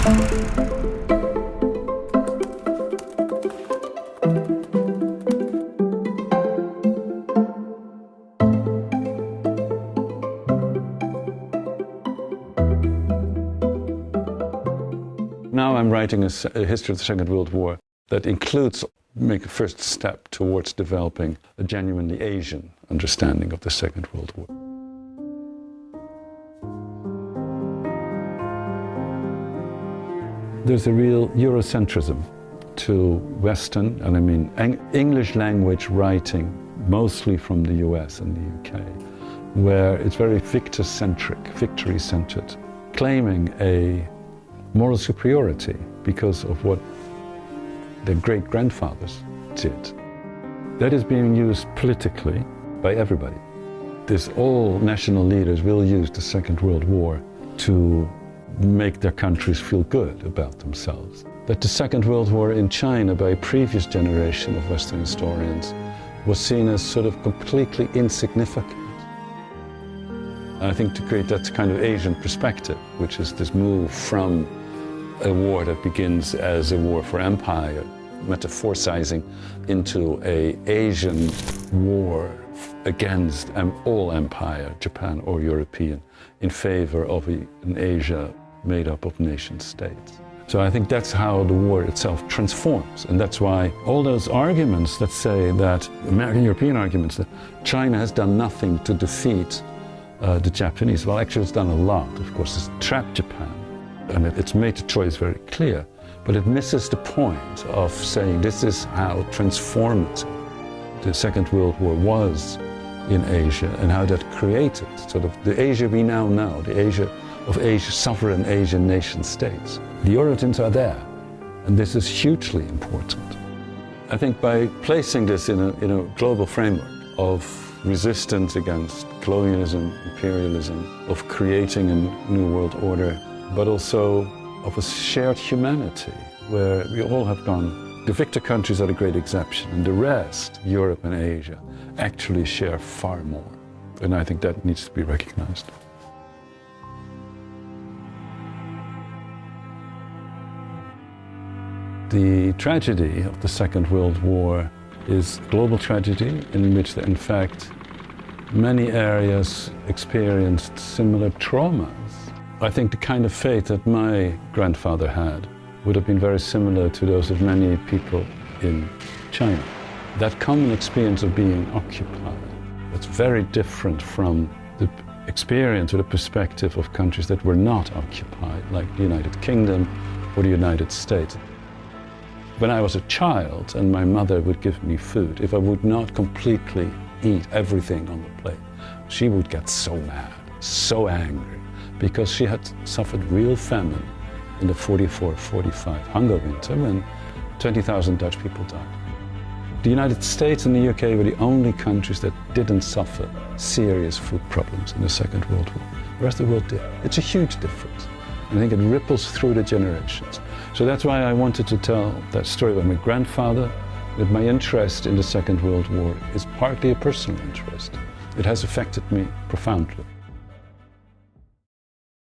Now I'm writing a history of the Second World War that includes make a first step towards developing a genuinely Asian understanding of the Second World War. There's a real Eurocentrism to Western, and I mean English language writing, mostly from the US and the UK, where it's very victor-centric, victory-centered, claiming a moral superiority because of what their great-grandfathers did. That is being used politically by everybody. All national leaders will use the Second World War to make their countries feel good about themselves. That the Second World War in China by a previous generation of Western historians was seen as sort of completely insignificant. And I think to create that kind of Asian perspective, which is this move from a war that begins as a war for empire, metaphoricizing into an Asian war against all empire, Japan or European, in favor of an Asia made up of nation states. So I think that's how the war itself transforms, and that's why all those arguments that say that, American-European arguments, that China has done nothing to defeat the Japanese, well actually it's done a lot. Of course, it's trapped Japan, and it's made the choice very clear, but it misses the point of saying this is how transformative the Second World War was in Asia and how that created sort of the Asia we now know, the Asia of Asia, sovereign Asian nation states. The origins are there, and this is hugely important. I think by placing this in a global framework of resistance against colonialism, imperialism, of creating a new world order, but also of a shared humanity where we all have gone. The victor countries are the great exception, and the rest, Europe and Asia, actually share far more. And I think that needs to be recognized. The tragedy of the Second World War is a global tragedy in which, in fact, many areas experienced similar traumas. I think the kind of fate that my grandfather had would have been very similar to those of many people in China. That common experience of being occupied, that's very different from the experience or the perspective of countries that were not occupied, like the United Kingdom or the United States. When I was a child and my mother would give me food, if I would not completely eat everything on the plate, she would get so mad, so angry, because she had suffered real famine in the 44-45 hunger winter when 20,000 Dutch people died. The United States and the UK were the only countries that didn't suffer serious food problems in the Second World War. The rest of the world did. It's a huge difference. I think it ripples through the generations. So that's why I wanted to tell that story about my grandfather, that my interest in the Second World War is partly a personal interest. It has affected me profoundly.